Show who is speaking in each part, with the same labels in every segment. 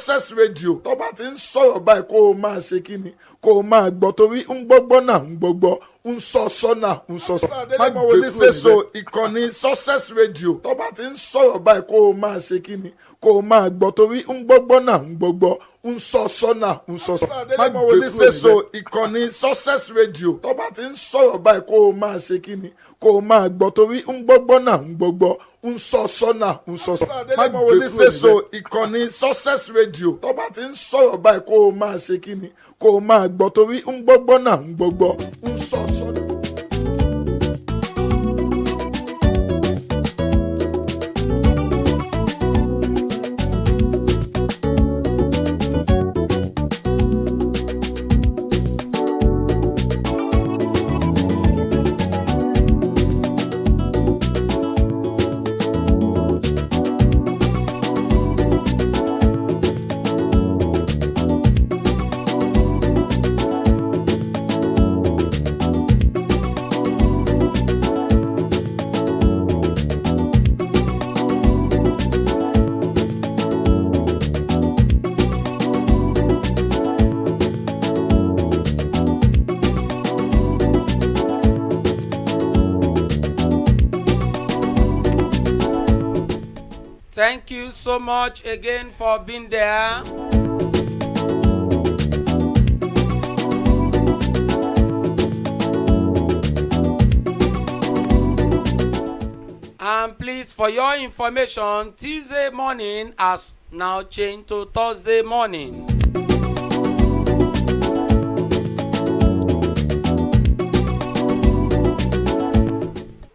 Speaker 1: success radio tó bá ti ń sọ̀rọ̀ báyìí kó o máa ṣe kíni kó o máa gbọ́ torí ń gbọ́gbọ́ náà ń gbọ́gbọ́ ń sọ sọ́nà ń sọ sọ. má gbé kúrò níbẹ̀. Ìkànnì success radio tó bá ti ń sọ̀rọ̀ báyìí kó o máa ṣe kíni kó o máa gbọ́ torí ń gbọ́gbọ́ náà ń gbọ́gbọ́ ń sọ sọ́nà ń sọ sọ. má gbé kúrò níbẹ̀. Ìkànnì success radio tó bá ti ń sọ̀rọ̀ báyìí kó o máa ṣe kíni kó o máa gbọ́ torí ń gbọ́gbọ́ náà ń gbọ́gbọ́ ń sọ sọ́nà ń sọ sọ. má gbé kúrò níbẹ̀. Ìkànnì success radio tó bá ti ń sọ̀rọ̀ báyìí kó o máa ṣe kíni kó o máa gbọ́ torí ń gbọ́gbọ́ náà ń gbọ́gbọ́ ń sọ sọ́nà.
Speaker 2: Thank you so much again for being there. And please, for your information, Tuesday morning has now changed to Thursday morning.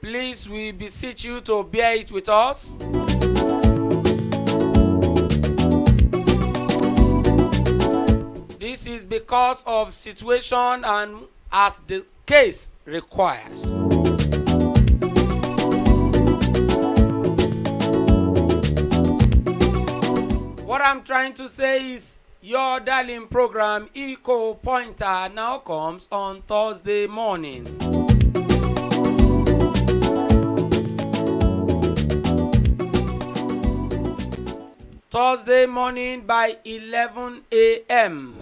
Speaker 2: Please, we beseech you to bear it with us. This is because of situation and as the case requires. What I'm trying to say is your darling program Eco Pointer now comes on Thursday morning. Thursday morning by 11 a.m.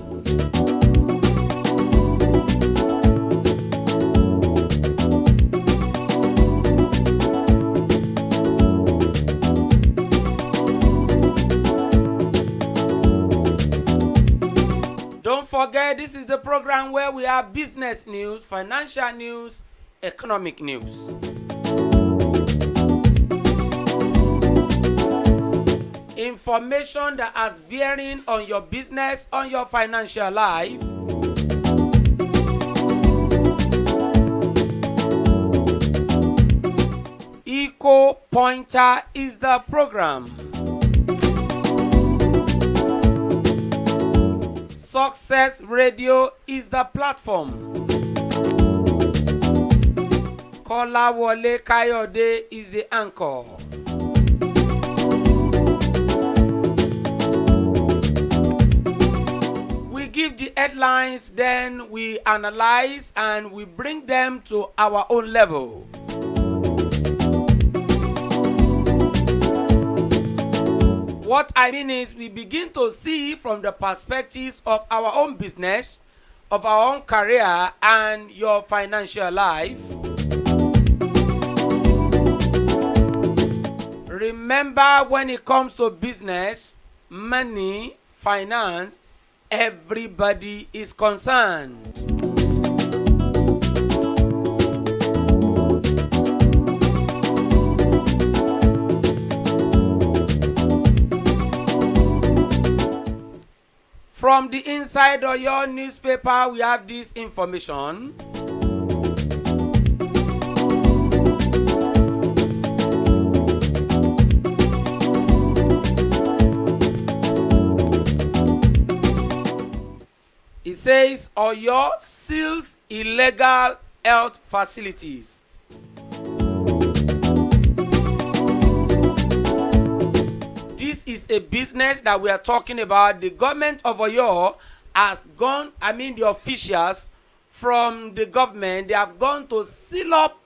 Speaker 2: Don't forget, this is the program where we have business news, financial news, economic news. Information that has bearing on your business, on your financial life. Eco Pointer is the program. Success Radio is the platform. Kolawole Kayode is the anchor. We give the headlines, then we analyze and we bring them to our own level. What I mean is we begin to see from the perspectives of our own business, of our own career and your financial life. Remember, when it comes to business, money, finance, everybody is concerned. From the inside of your newspaper, we have this information. It says, Oyo seals illegal health facilities. This is a business that we are talking about. The government of Oyo has gone, the officials from the government, they have gone to seal up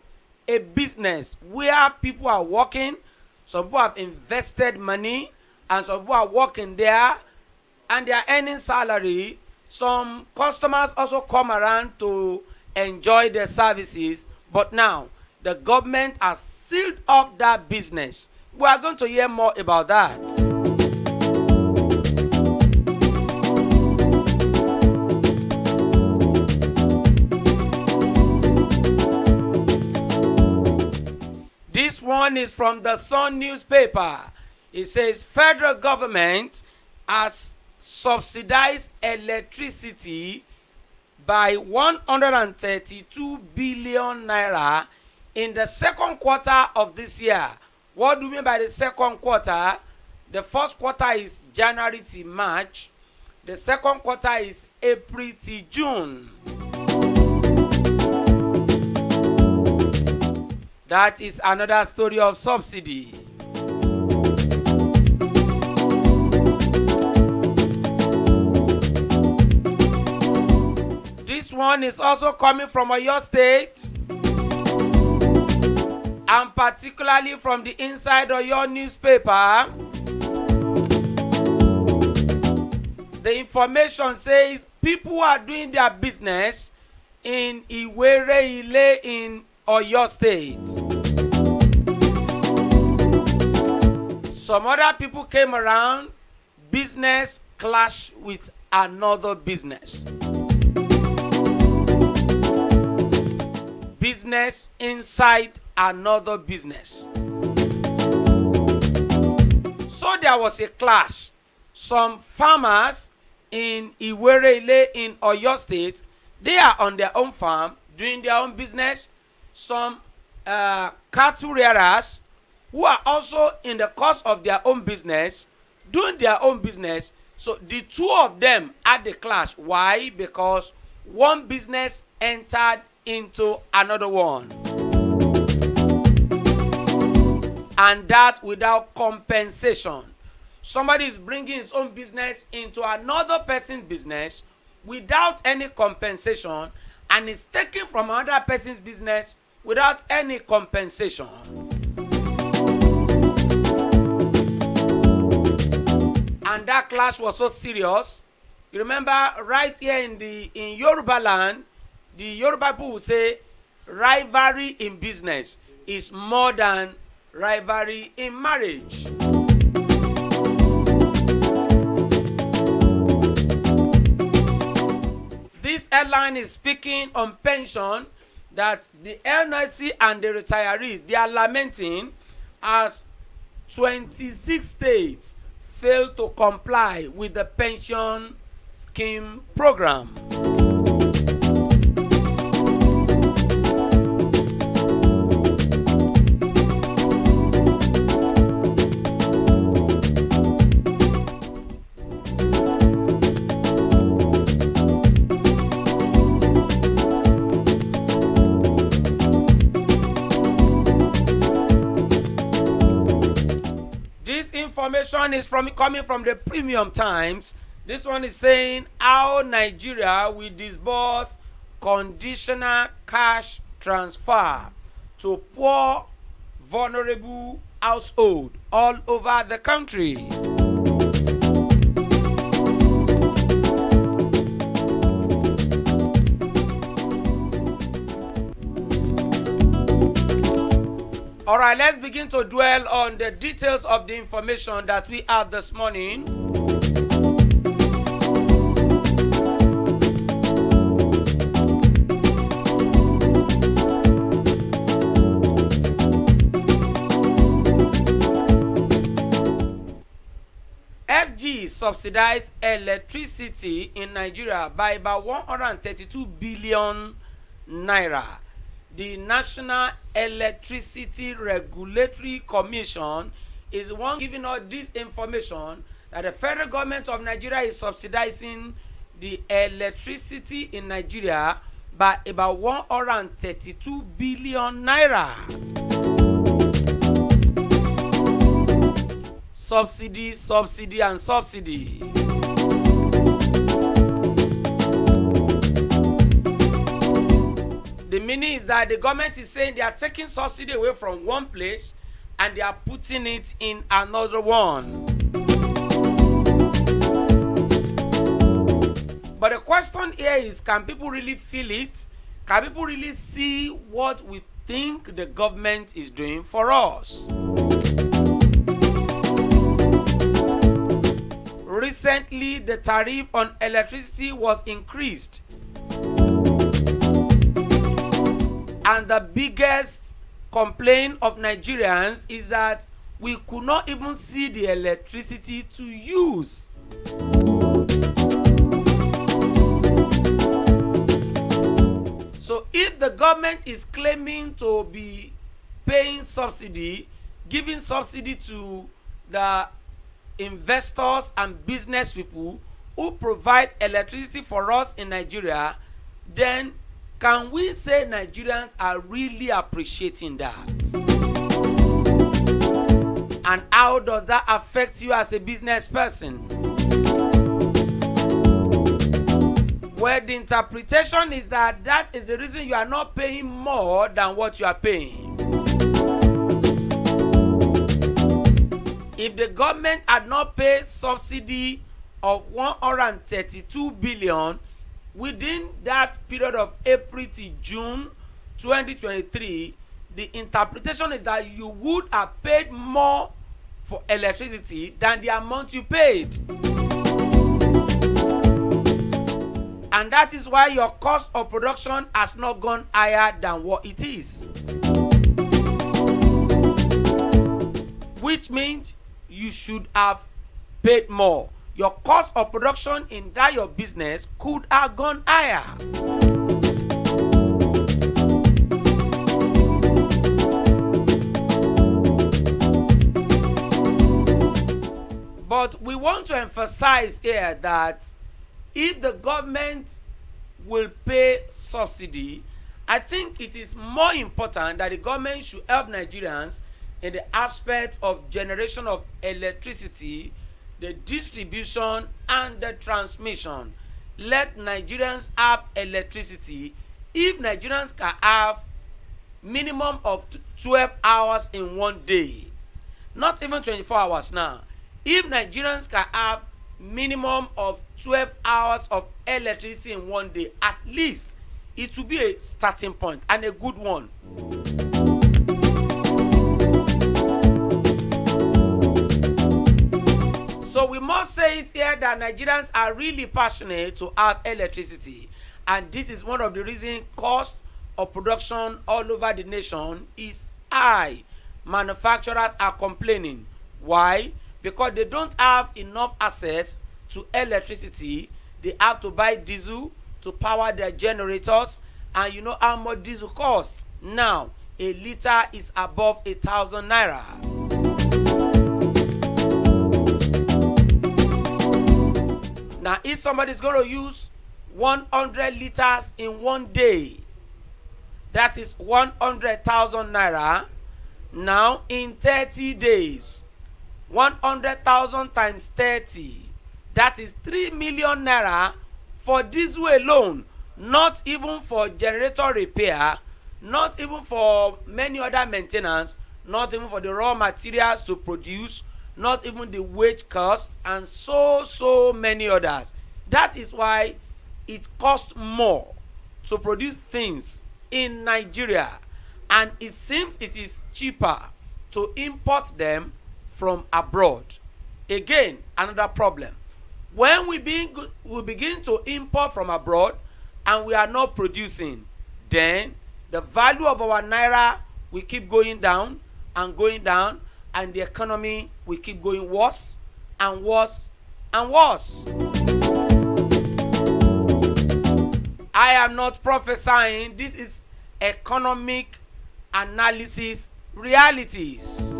Speaker 2: a business where people are working. Some people have invested money and some people are working there and they are earning salary, some customers also come around to enjoy their services, but now the government has sealed up that business. We are going to hear more about that. This one is from the Sun newspaper. It says federal government has subsidized electricity by 132 billion naira in the second quarter of this year. What do we mean by the second quarter? The first quarter is January to March. The second quarter is April to June. That is another story of subsidy. This one is also coming from Oyo State, and particularly from the Inside Oyo newspaper. The information says people who are doing their business in Iwere-Ile in Oyo State. Some other people came around, business clashed with another business. Business inside another business. So there was a clash. Some farmers in Iwere-Ile in Oyo State, they are on their own farm doing their own business. Some cattle rearers who are also in the course of their own business doing their own business. So the two of them had the clash. Why? Because one business entered into another one, and that without compensation. Somebody is bringing his own business into another person's business without any compensation, and is taking from another person's business without any compensation. And that clash was so serious. You remember right here in Yoruba land, the Yoruba people will say rivalry in business is more than rivalry in marriage. This airline is speaking on pension, that the NIC and the retirees, they are lamenting as 26 states fail to comply with the pension scheme program. Information is coming from the Premium Times. This one is saying how Nigeria will disburse conditional cash transfer to poor, vulnerable households all over the country. All right, let's begin to dwell on the details of the information that we have this morning. FG subsidized electricity in Nigeria by about 132 billion naira. The National Electricity Regulatory Commission is the one giving us this information that the federal government of Nigeria is subsidizing the electricity in Nigeria by about 132 billion naira. Subsidy, subsidy, and subsidy. The meaning is that the government is saying they are taking subsidy away from one place and they are putting it in another one. question here is, can people really feel it? Can people really see what we think the government is doing for us? Recently, the tariff on electricity was increased. And the biggest complaint of Nigerians is that we could not even see the electricity to use. So if the government is claiming to be paying subsidy, giving subsidy to the investors and business people who provide electricity for us in Nigeria, then can we say Nigerians are really appreciating that? And how does that affect you as a business person? Well, the interpretation is that that is the reason you are not paying more than what you are paying. If the government had not paid subsidy of 132 billion within that period of April to June 2023, the interpretation is that you would have paid more for electricity than the amount you paid. And that is why your cost of production has not gone higher than what it is. Which means you should have paid more. Your cost of production in that your business could have gone higher. But we want to emphasize here that if the government will pay subsidy, I think it is more important that the government should help Nigerians in the aspect of generation of electricity, the distribution and the transmission. Let Nigerians have electricity. If Nigerians can have minimum of 12 hours in one day, not even 24 hours now, if Nigerians can have minimum of 12 hours of electricity in one day, at least it will be a starting point and a good one. So we must say it here that Nigerians are really passionate to have electricity, and this is one of the reasons cost of production all over the nation is high. Manufacturers are complaining. Why? Because they don't have enough access to electricity. They have to buy diesel to power their generators, and you know how much diesel costs now. A liter is above 1,000 naira. Now if somebody is going to use 100 liters in one day, that is 100,000 naira. Now in 30 days, 100,000 times 30, that is 3 million naira for diesel alone, not even for generator repair, not even for many other maintenance, not even for the raw materials to produce, not even the wage costs, and so many others. That is why it costs more to produce things in Nigeria, and it seems it is cheaper to import them from abroad. Again, another problem. When we begin to import from abroad and we are not producing, then the value of our naira will keep going down, and the economy will keep going worse and worse and worse. I am not prophesying. This is economic analysis realities.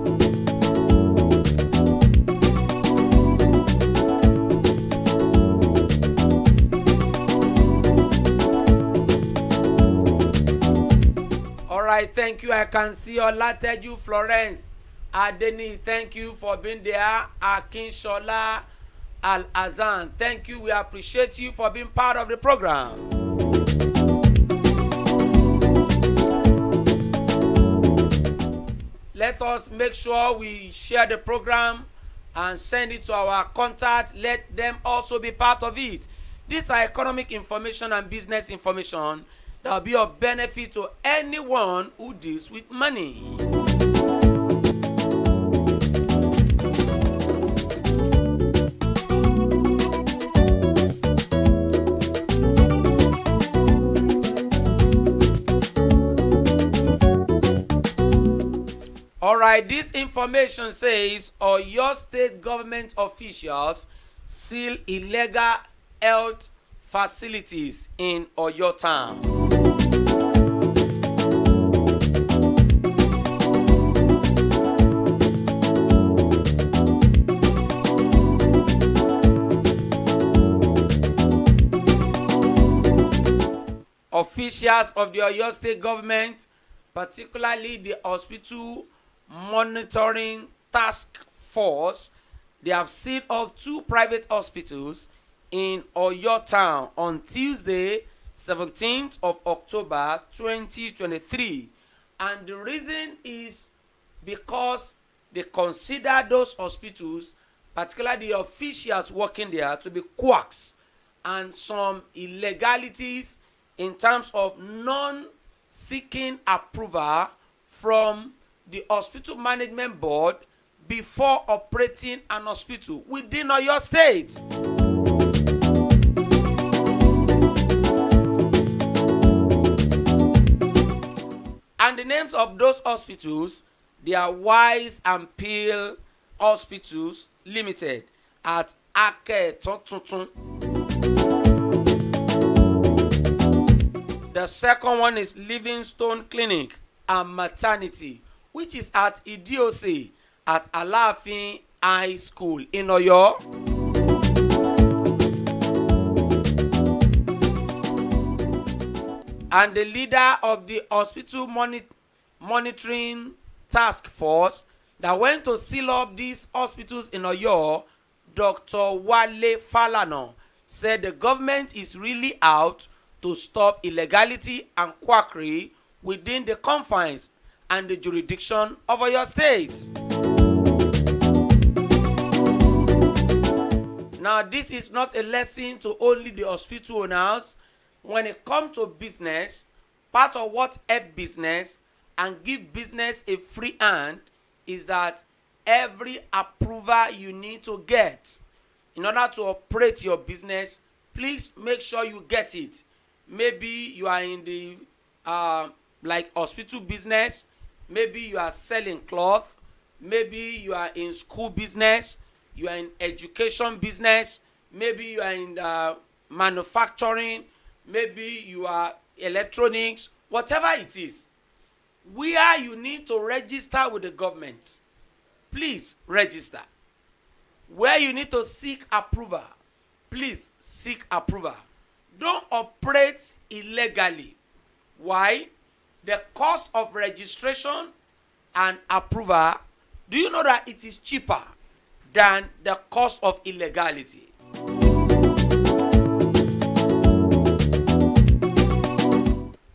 Speaker 2: All right, thank you. I can see Olateju Florence Adeni, thank you for being there. Akinshola Al-Azan, thank you. We appreciate you for being part of the program. Let us make sure we share the program and send it to our contact. Let them also be part of it. These are economic information and business information that will be of benefit to anyone who deals with money. Alright, this information says Oyo state government officials seal illegal health facilities in Oyo town. Officials of the Oyo state government, particularly the hospital monitoring task force, they have sealed up 2 private hospitals in Oyo town on Tuesday 17th of October 2023, and the reason is because they consider those hospitals, particularly the officials working there, to be quacks and some illegalities in terms of non-seeking approval from the hospital management board before operating an hospital within Oyo state. And the names of those hospitals, they are Wise and Peel Hospitals Limited at Ake Tuntun. The second one is Livingstone Clinic and Maternity, which is at Idiose at Alaafin High School in Oyo. And the leader of the hospital monitoring task force that went to seal up these hospitals in Oyo, Dr. Wale Falana, said the government is really out to stop illegality and quackery within the confines and the jurisdiction of Oyo state. Now, this is not a lesson to only the hospital owners. When it comes to business, part of what help business and give business a free hand is that every approval you need to get in order to operate your business, please make sure you get it. Maybe you are in the like hospital business, maybe you are selling cloth, maybe you are in school business, you are in education business, maybe you are in manufacturing, maybe you are electronics, whatever it is, where you need to register with the government, please register. Where you need to seek approval, please seek approval. Don't operate illegally. Why? The cost of registration and approval, do you know that it is cheaper than the cost of illegality?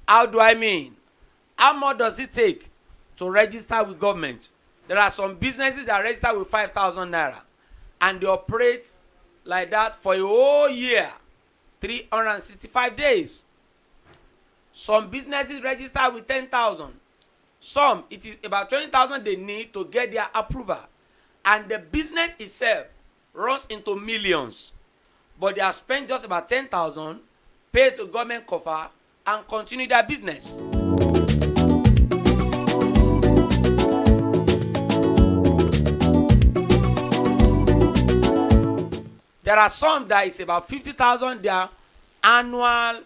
Speaker 2: How do I mean? How much does it take to register with government? There are some businesses that register with 5,000 naira and they operate like that for a whole year, 365 days. Some businesses register with 10,000. Some, it is about 20,000 they need to get their approval. And the business itself runs into millions. But they have spent just about 10,000, paid to government cover, and continue their business. There are some that is about 50,000 their annual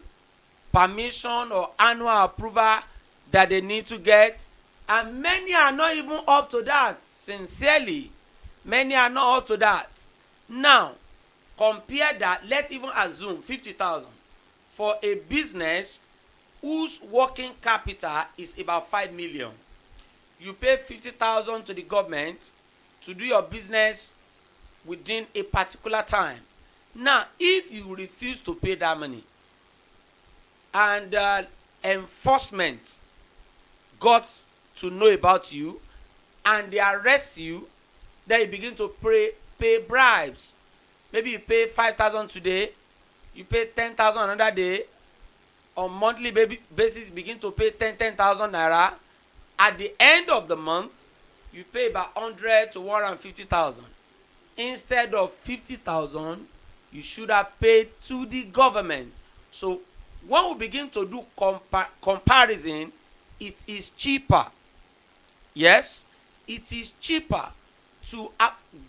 Speaker 2: permission or annual approval that they need to get, and many are not even up to that. Sincerely, many are not up to that. Now, compare that. Let's even assume 50,000 for a business whose working capital is about 5 million. You pay 50,000 to the government to do your business within a particular time. Now, if you refuse to pay that money and enforcement got to know about you and they arrest you, then you begin to pay bribes. Maybe you pay 5,000 today, you pay 10,000 another day. On monthly basis, begin to pay 10,000 naira. At the end of the month, you pay about 100 to 150,000. Instead of 50,000, you should have paid to the government. So when we begin to do comparison, it is cheaper. Yes, it is cheaper to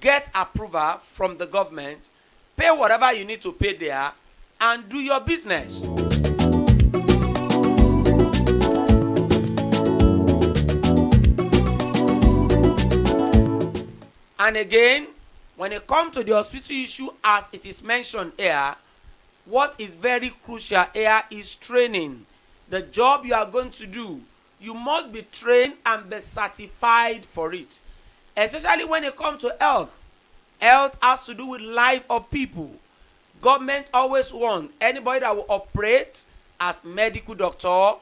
Speaker 2: get approval from the government, pay whatever you need to pay there, and do your business. And again, when it comes to the hospital issue, as it is mentioned here, what is very crucial here is training. The job you are going to do, you must be trained and be certified for it. Especially when it comes to health. Health has to do with life of people. Government always wants anybody that will operate as medical doctor,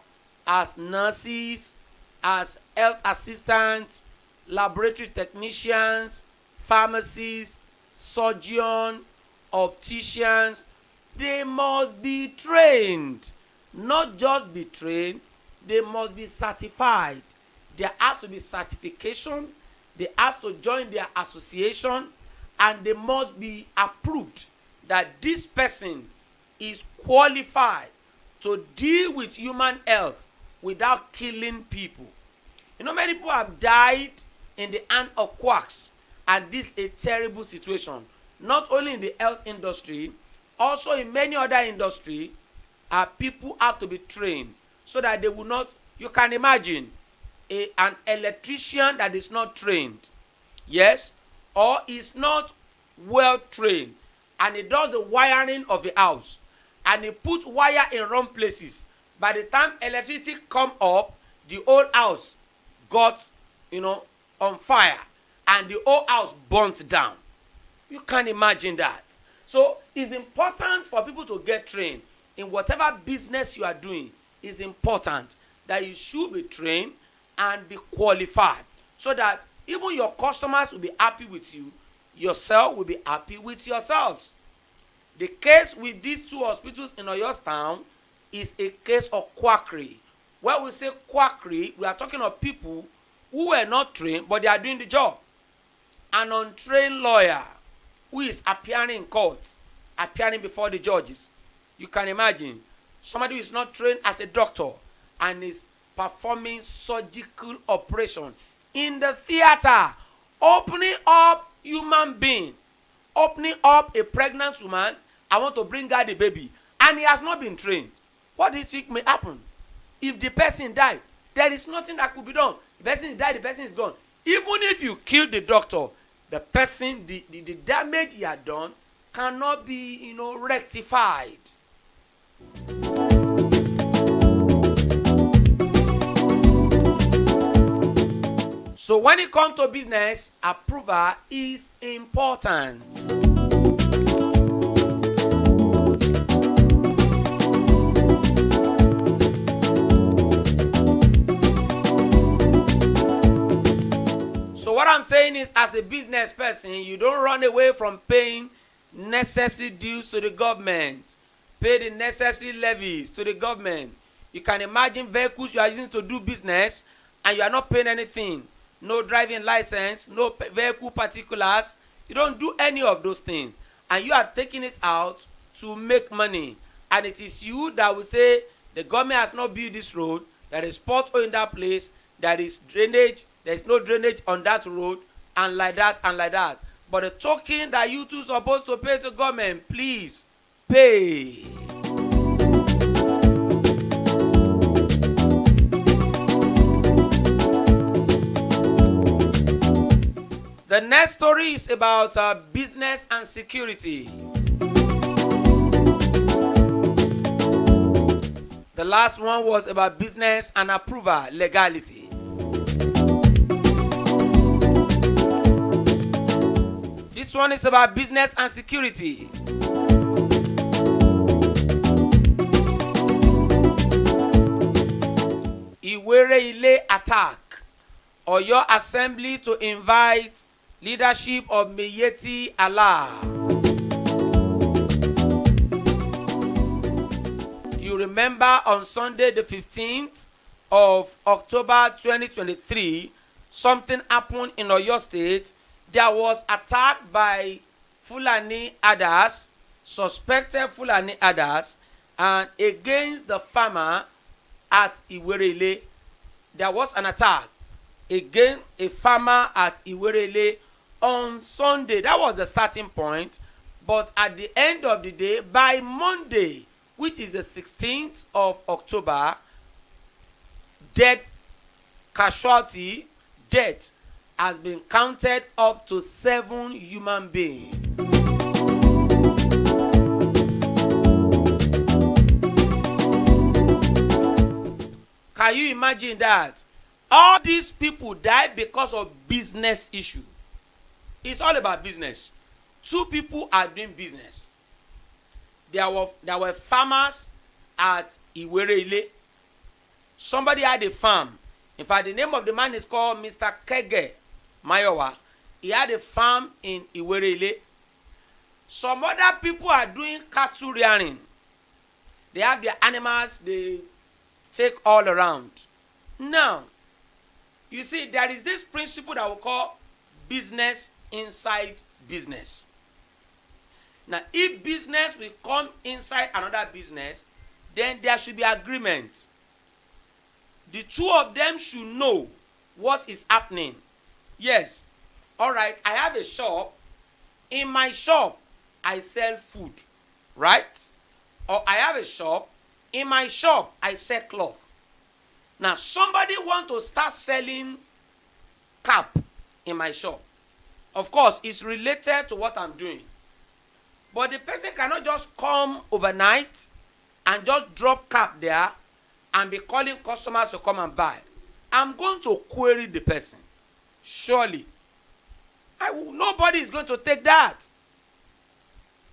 Speaker 2: as nurses, as health assistants, laboratory technicians, pharmacists, surgeons, opticians. They must be trained. Not just be trained, they must be certified. There has to be certification. They have to join their association, and they must be approved that this person is qualified to deal with human health without killing people. You know, many people have died in the hand of quacks, and this is a terrible situation. Not only in the health industry, also in many other industries, people have to be trained so that they will not. You can imagine an electrician that is not trained, yes, or is not well trained, and he does the wiring of the house, and he puts wire in wrong places. By the time electricity come up, the whole house got, on fire, and the whole house burnt down. You can imagine that. So it's important for people to get trained in whatever business you are doing. It's important that you should be trained and be qualified, so that even your customers will be happy with you, yourself will be happy with yourselves. The case with these two hospitals in Oyo town is a case of quackery. When we say quackery, we are talking of people who were not trained, but they are doing the job. An untrained lawyer who is appearing in court, appearing before the judges. You can imagine somebody who is not trained as a doctor and is performing surgical operation in the theater, opening up human being, opening up a pregnant woman. I want to bring out the baby, and he has not been trained. What do you think may happen? If the person died, there is nothing that could be done. The person died, the person is gone. Even if you kill the doctor, the person, the damage he had done cannot be, rectified. So when it comes to business, approval is important. So what I'm saying is, as a business person, you don't run away from paying necessary dues to the government. Pay the necessary levies to the government. You can imagine vehicles you are using to do business and you are not paying anything. No driving license, no vehicle particulars. You don't do any of those things. And you are taking it out to make money. And it is you that will say, the government has not built this road, there is pothole in that place, there is drainage, there is no drainage on that road, and like that and like that. But the token that you two supposed to pay to government, please pay. The next story is about business and security. The last one was about business and approval, legality. This one is about business and security. Iwere-ile attack. Oyo Assembly to invite leadership of Miyetti Allah. remember on Sunday the 15th of October 2023, something happened in Oyo State. There was attack by Fulani herders, suspected Fulani herders, and against the farmer at Iwerele. There was an attack against a farmer at Iwerele on Sunday. That was the starting point. But at the end of the day, by Monday, which is the 16th of October, death has been counted up to 7 human beings. Can you imagine that? All these people died because of business issue. It's all about business. 2 people are doing business. There were farmers at Iwerele. Somebody had a farm. In fact, the name of the man is called Mr. Kayode Mayowa. He had a farm in Iwerele. Some other people are doing cattle rearing. They have their animals, they take all around. Now, you see, there is this principle that we call business inside business. Now, if business will come inside another business, then there should be agreement. The 2 of them should know what is happening. Yes, all right, I have a shop. In my shop, I sell food, right? Or I have a shop. In my shop, I sell cloth. Now, somebody want to start selling cap in my shop. Of course, it's related to what I'm doing. But the person cannot just come overnight and just drop cap there and be calling customers to come and buy. I'm going to query the person. Surely. Nobody is going to take that.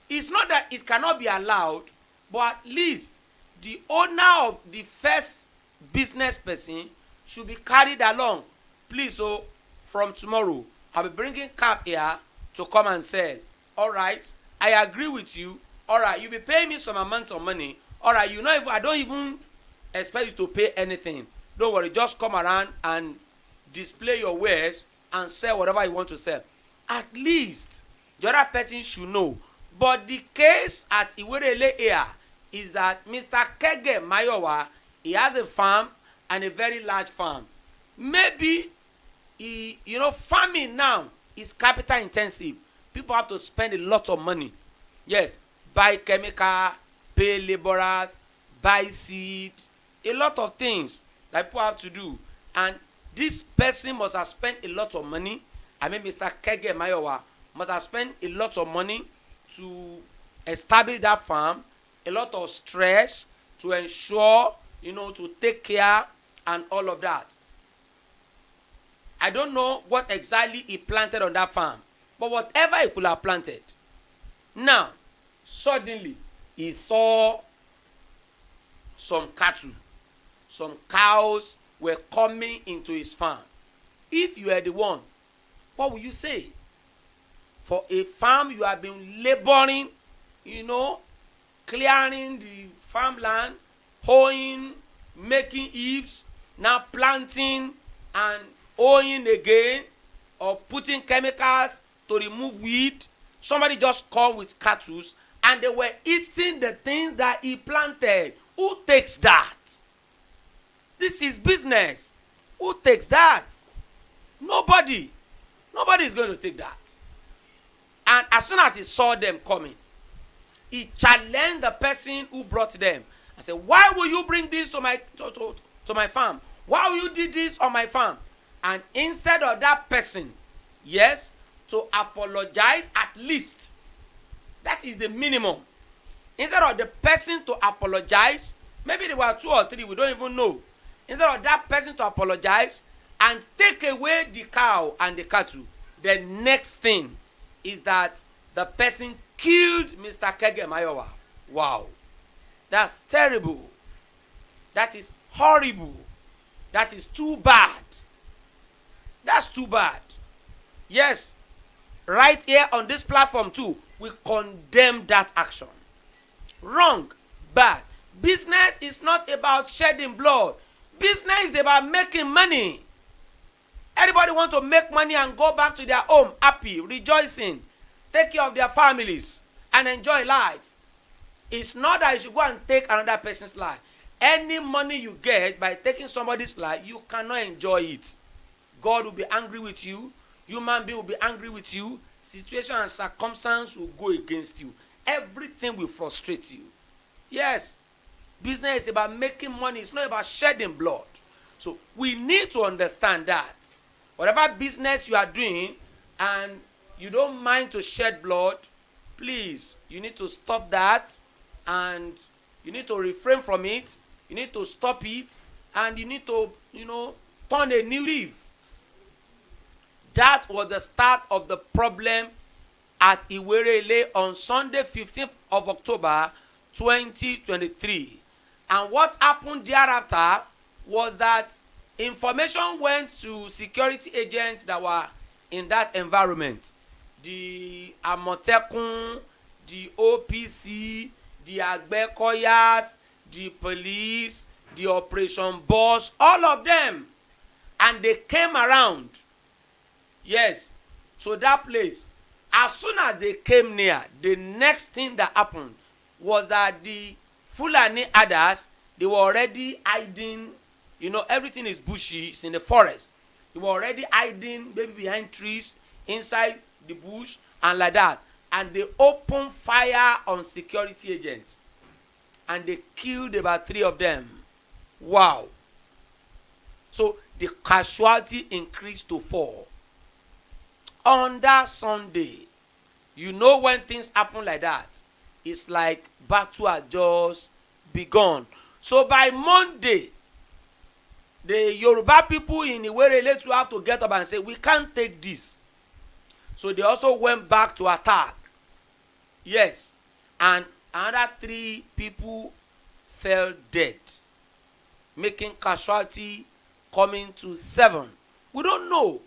Speaker 2: It's not that it cannot be allowed, but at least the owner of the first business person should be carried along. Please, so from tomorrow, I'll be bringing cap here to come and sell. All right, I agree with you. All right, you'll be paying me some amount of money. All right, I don't even expect you to pay anything. Don't worry, just come around and display your wares and sell whatever you want to sell. At least the other person should know. But the case at Iwerele here is that Mr. Kayode Mayowa, he has a farm and a very large farm. Maybe farming now is capital intensive. People have to spend a lot of money. Yes, buy chemical, pay laborers, buy seed, a lot of things that people have to do. And this person must have spent a lot of money. Mr. Kayode Mayowa must have spent a lot of money to establish that farm, a lot of stress to ensure, to take care and all of that. I don't know what exactly he planted on that farm, but whatever he could have planted. Now, suddenly, he saw some cattle, some cows were coming into his farm. If you are the one, what will you say? For a farm, you have been laboring, clearing the farmland, hoeing, making eaves, now planting and hoeing again, or putting chemicals to remove weed. Somebody just come with cattle and they were eating the things that he planted. Who takes that? This is business. Who takes that? Nobody. Nobody is going to take that. And as soon as he saw them coming, he challenged the person who brought them. I said, why will you bring this to my farm? Why will you do this on my farm? And instead of that person, yes, to apologize at least, that is the minimum. Instead of the person to apologize, maybe there were 2 or 3, we don't even know. Instead of that person to apologize and take away the cow and the cattle, the next thing is that the person killed Mr. Kayode Mayowa. Wow. That's terrible. That is horrible. That is too bad. That's too bad. Yes, right here on this platform too, we condemn that action. Wrong, bad. Business is not about shedding blood. Business is about making money. Everybody want to make money and go back to their home happy, rejoicing, take care of their families, and enjoy life. It's not that you should go and take another person's life. Any money you get by taking somebody's life, you cannot enjoy it. God will be angry with you. Human being will be angry with you. Situation and circumstance will go against you. Everything will frustrate you. Yes, business is about making money. It's not about shedding blood. So we need to understand that. Whatever business you are doing and you don't mind to shed blood, please, you need to stop that and you need to refrain from it. You need to stop it and you need to, turn a new leaf. That was the start of the problem at Iwerele on Sunday 15th of October 2023. And what happened thereafter was that information went to security agents that were in that environment. The Amotekun, the OPC, the Agbekoyas, the police, the operation boss, all of them. And they came around. Yes. So that place, as soon as they came near, the next thing that happened was that the Fulani others, they were already hiding. Everything is bushy, it's in the forest. They were already hiding maybe behind trees, inside the bush, and like that. And they opened fire on security agents. And they killed about 3 of them. Wow. So the casualty increased to 4. On that Sunday, when things happen like that, it's like battle had just begun. So by Monday, the Yoruba people in Iwerele to have to get up and say, we can't take this. So they also went back to attack. Yes. And another 3 people fell dead, making casualty coming to 7. We don't know.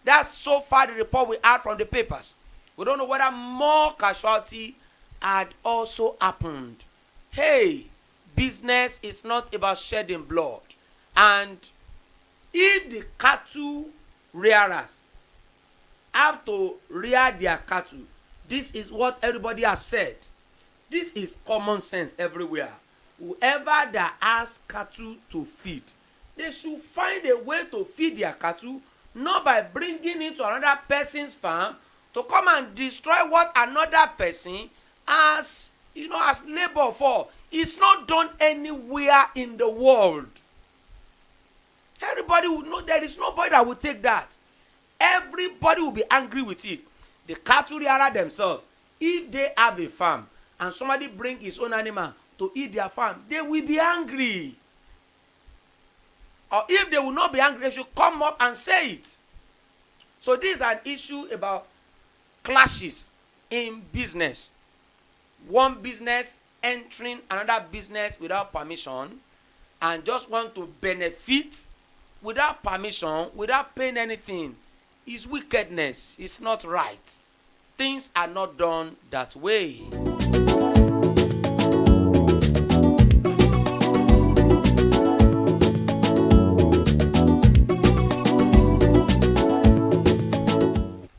Speaker 2: That's so far the report we had from the papers. We don't know whether more casualty had also happened. Hey, business is not about shedding blood. And if the cattle rearers have to rear their cattle, this is what everybody has said. This is common sense everywhere. Whoever that has cattle to feed, they should find a way to feed their cattle, not by bringing it to another person's farm to come and destroy what another person has, has labor for. It's not done anywhere in the world. Everybody would know there is nobody that will take that. Everybody will be angry with it. The cattle rearer themselves, if they have a farm and somebody bring his own animal to eat their farm, they will be angry. Or if they will not be angry, they should come up and say it. So this is an issue about clashes in business. One business entering another business without permission and just want to benefit without permission, without paying anything, is wickedness. It's not right. Things are not done that way.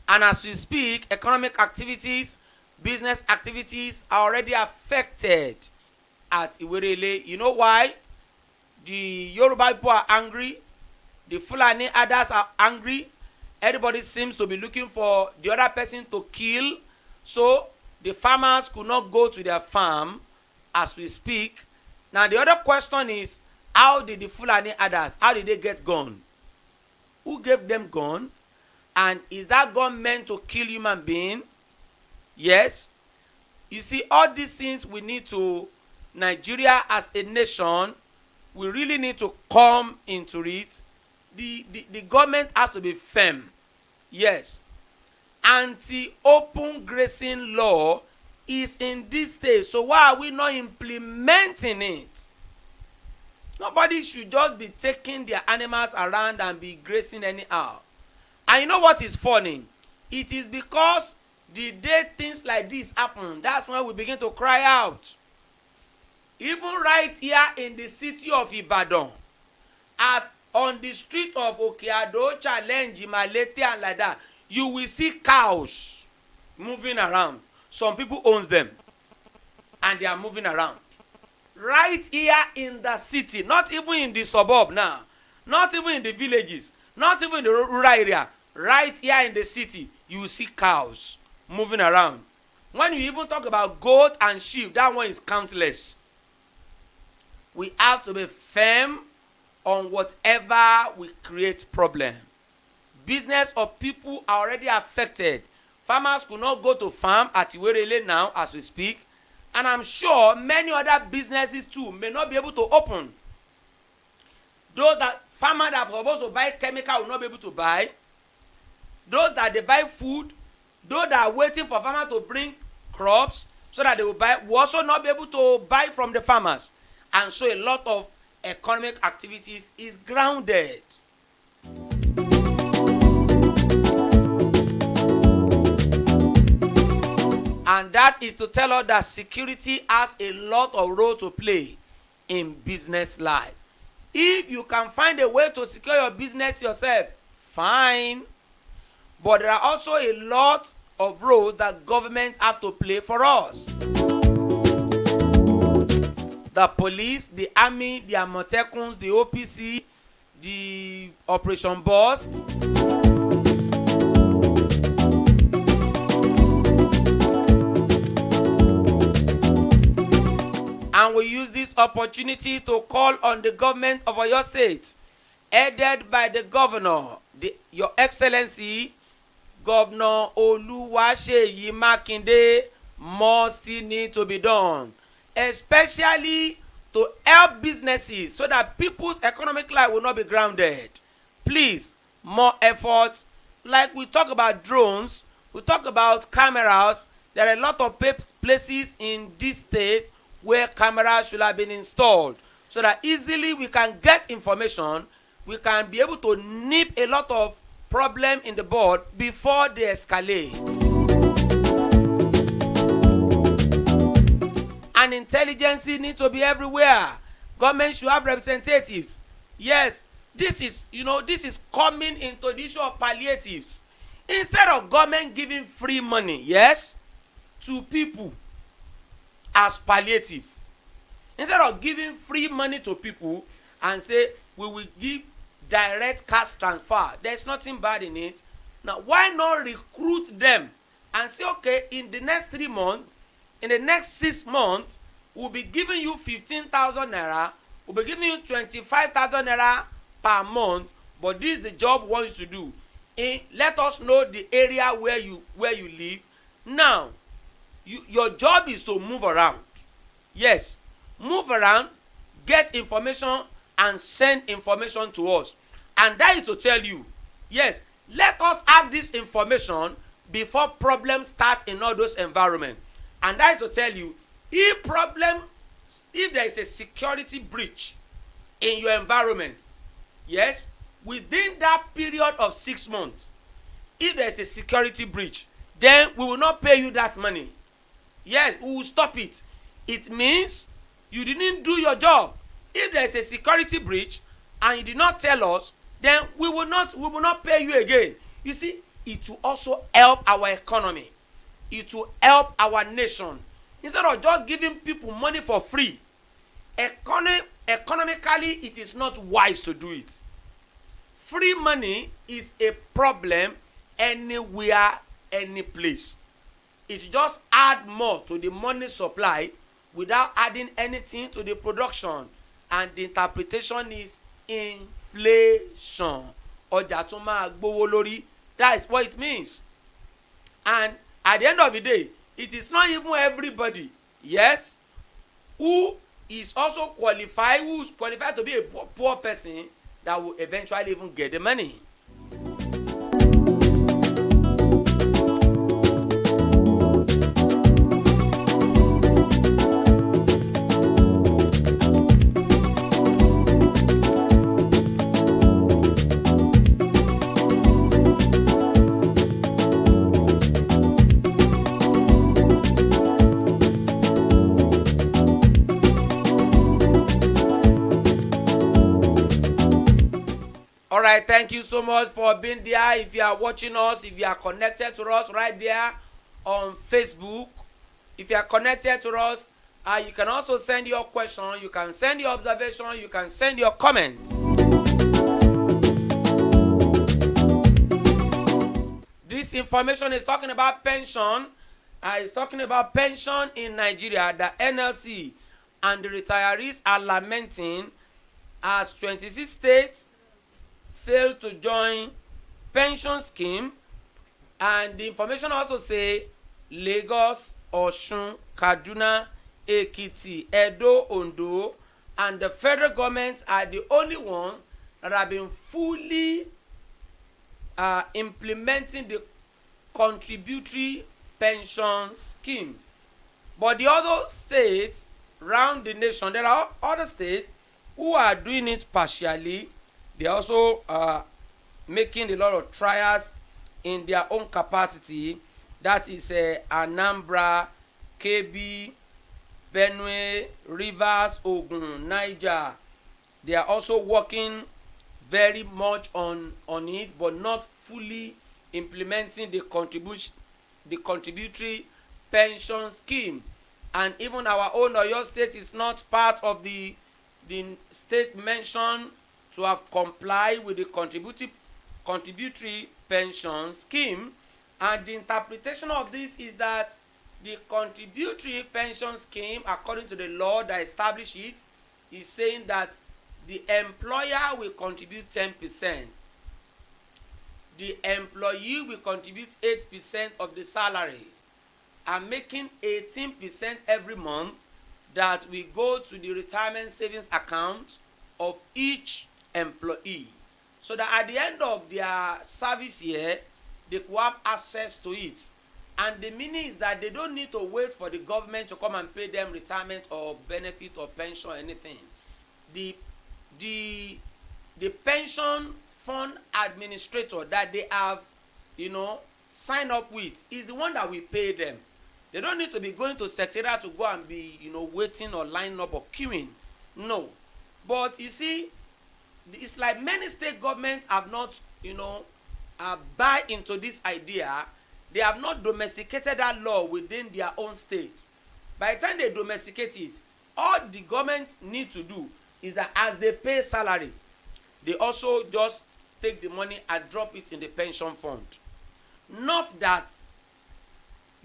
Speaker 2: And as we speak, economic activities, business activities are already affected at Iwerele. You know why? The Yoruba people are angry. The Fulani others are angry. Everybody seems to be looking for the other person to kill. So the farmers could not go to their farm as we speak. Now the other question is, how did the Fulani others, how did they get gun? Who gave them gun? And is that gun meant to kill human being? Yes. You see, all these things we need to, Nigeria as a nation, we really need to come into it. The government has to be firm. Yes. Anti-open grazing law is in this stage. So why are we not implementing it? Nobody should just be taking their animals around and be grazing anyhow. And you know what is funny? It is because the day things like this happen, that's when we begin to cry out. even right here in the city of Ibadan, on the street of Okeado, Challenge, Malete and like that, you will see cows moving around. Some people owns them and they are moving around. Right here in the city, not even in the suburb now, not even in the villages, not even in the rural area, right here in the city, you will see cows moving around. When you even talk about goat and sheep, that one is countless. We have to be firm on whatever will create problem. Business of people are already affected. Farmers could not go to farm at Iwerele now as we speak, and I'm sure many other businesses too may not be able to open. Those that farmers that are supposed to buy chemical will not be able to buy. Those that they buy food, those that are waiting for farmers to bring crops so that they will buy, will also not be able to buy from the farmers. And so a lot of economic activities is grounded. And that is to tell us that security has a lot of role to play in business life. If you can find a way to secure your business yourself, fine. But there are also a lot of roles that government have to play for us. The police, the army, the Amotekuns, the OPC, the Operation Burst. And we use this opportunity to call on the government of Oyo State, headed by the governor, Your Excellency, Governor Oluwaseyi Makinde. More still need to be done, especially to help businesses so that people's economic life will not be grounded. Please, more efforts. Like we talk about drones, we talk about cameras. There are a lot of places in this state where cameras should have been installed so that easily we can get information. We can be able to nip a lot of problem in the bud before they escalate. And intelligence needs to be everywhere. Government should have representatives. Yes, this is coming into the issue of palliatives. Instead of government giving free money, yes, to people as palliative, instead of giving free money to people and say we will give direct cash transfer, there's nothing bad in it. Now why not recruit them and say, okay, in the next 3 months, in the next 6 months, we'll be giving you 15,000 naira, we'll be giving you 25,000 naira per month, but this is the job we want you to do. Let us know the area where you live. Now your job is to move around. Yes, move around, get information and send information to us. And that is to tell you, yes, let us have this information before problems start in all those environments. And that is to tell you, if there is a security breach in your environment, yes, within that period of 6 months, if there is a security breach, then we will not pay you that money. Yes, we will stop it. It means you didn't do your job. If there is a security breach and you did not tell us, then we will not pay you again. You see, it will also help our economy. It will help our nation. Instead of just giving people money for free, economically it is not wise to do it. Free money is a problem anywhere, any place. It just add more to the money supply without adding anything to the production, and the interpretation is inflation. Ọjà tún máa gbówó lórí. That is what it means. And at the end of the day, it is not even everybody, yes, who is also qualified, who is qualified to be a poor person that will eventually even get the money. All right, thank you so much for being there. If you are watching us, if you are connected to us right there on Facebook, if you are connected to us, you can also send your question, you can send your observation, you can send your comment. This information is talking about pension. It's talking about pension in Nigeria. The NLC and the retirees are lamenting as 26 states failed to join pension scheme, and the information also say Lagos, Osun, Kaduna, Ekiti, Edo, Ondo, and the federal government are the only ones that have been fully implementing the contributory pension scheme. But the other states around the nation, there are other states who are doing it partially. They are also making a lot of trials in their own capacity. That is Anambra, Kebbi, Benue, Rivers, Ogun, Niger. They are also working very much on it, but not fully implementing the contributory pension scheme. And even our own Oyo State is not part of the state mentioned to have complied with the contributory pension scheme. And the interpretation of this is that the contributory pension scheme, according to the law that established it, is saying that the employer will contribute 10%. The employee will contribute 8% of the salary, and making 18% every month that will go to the retirement savings account of each employee, so that at the end of their service year they could have access to it. And the meaning is that they don't need to wait for the government to come and pay them retirement or benefit or pension or anything. The pension fund administrator that they have signed up with is the one that will pay them. They don't need to be going to secretariat to go and be waiting or lining up or queuing. No. But you see, it's like many state governments have not buy into this idea. They have not domesticated that law within their own state. By the time they domesticate it, all the government need to do is that as they pay salary, they also just take the money and drop it in the pension fund. Not that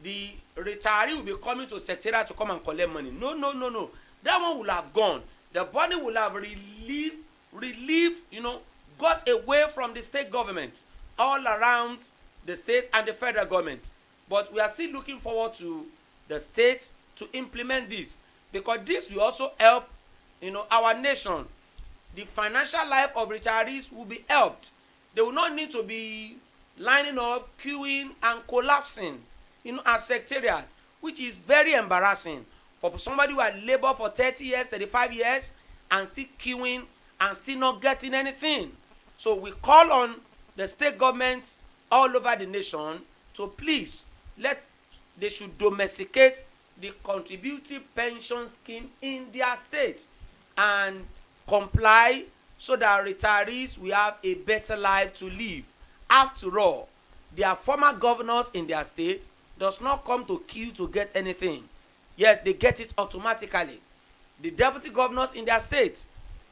Speaker 2: the retiree will be coming to secretariat to come and collect money. No. That one will have gone. The body will have got away from the state government all around the state and the federal government. But we are still looking forward to the state to implement this, because this will also help our nation. The financial life of retirees will be helped. They will not need to be lining up, queuing, and collapsing as secretariat, which is very embarrassing for somebody who had labored for 30 years, 35 years, and still queuing and still not getting anything. So we call on the state governments all over the nation to please they should domesticate the contributory pension scheme in their state and comply, so that retirees will have a better life to live. After all, their former governors in their state does not come to queue to get anything. Yes, they get it automatically. The deputy governors in their state,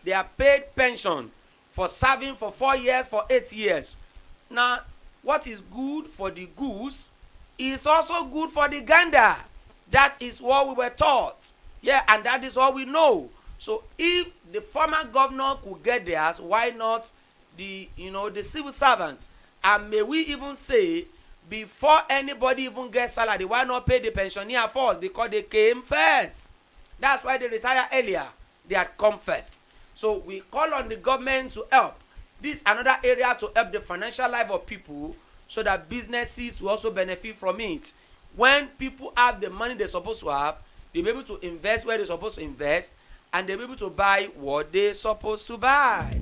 Speaker 2: they are paid pension for serving for 4 years, for 8 years. Now, what is good for the goose is also good for the gander. That is what we were taught. Yeah, and that is all we know. So if the former governor could get theirs, why not the civil servant? And may we even say, before anybody even gets salary, why not pay the pensioner first? Because they came first. That's why they retire earlier. They had come first. So we call on the government to help. This is another area to help the financial life of people, so that businesses will also benefit from it. When people have the money they're supposed to have, they'll be able to invest where they're supposed to invest, and they'll be able to buy what they're supposed to buy.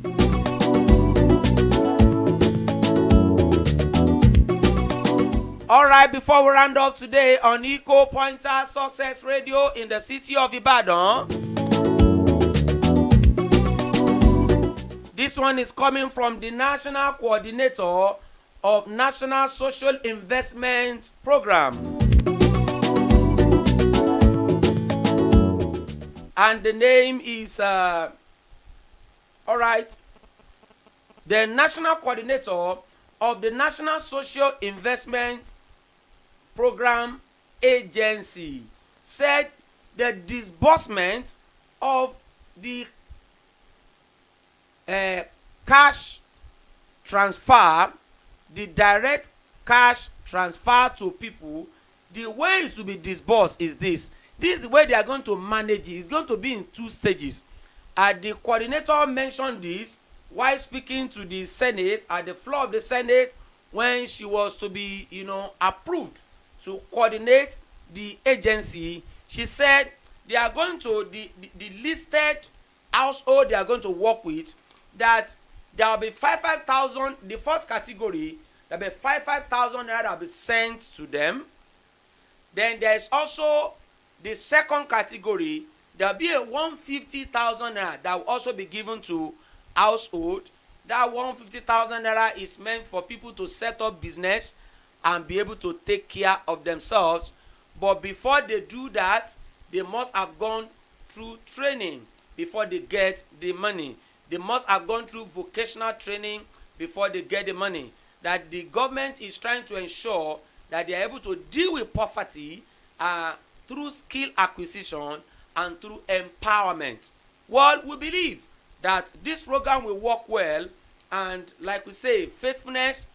Speaker 2: All right, before we round off today on Eco Pointer Success Radio in the city of Ibadan, This one is coming from the National Coordinator of National Social Investment Program. And the name is, all right, the National Coordinator of the National Social Investment Program Agency said the disbursement of the cash transfer, the direct cash transfer to people, the way it will be disbursed is this. This is the way they are going to manage it. It's going to be in 2 stages. The coordinator mentioned this while speaking to the Senate at the floor of the Senate when she was to be, approved to coordinate the agency. She said they are going to, the listed household they are going to work with, that there will be 5,000. The first category, there will be 5,000 naira that will be sent to them. Then there is also the second category. There will be a 150,000 naira that will also be given to household. That 150,000 naira is meant for people to set up business and be able to take care of themselves. But before they do that, they must have gone through training before they get the money. They must have gone through vocational training before they get the money. That the government is trying to ensure that they are able to deal with poverty through skill acquisition and through empowerment. Well, we believe that this program will work well, and like we say, faithfulness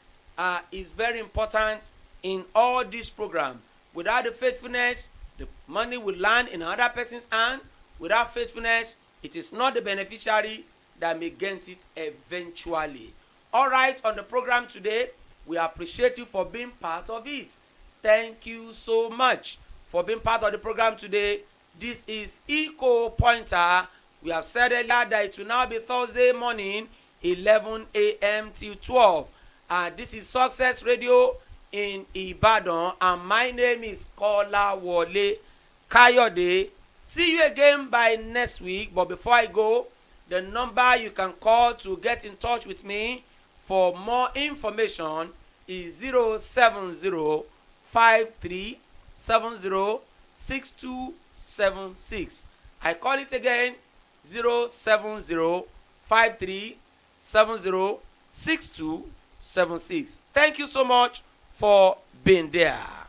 Speaker 2: is very important in all this program. Without the faithfulness, the money will land in another person's hand. Without faithfulness, it is not the beneficiary that may get it eventually. All right, on the program today, we appreciate you for being part of it. Thank you so much for being part of the program today. This is Eco Pointer. We have said earlier that it will now be Thursday morning, 11 a.m. till 12. This is Success Radio in Ibadan, and my name is Kolawole Kayode. See you again by next week. But before I go, the number you can call to get in touch with me for more information is 07053706276. I call it again, 07053706276. Thank you so much for being there.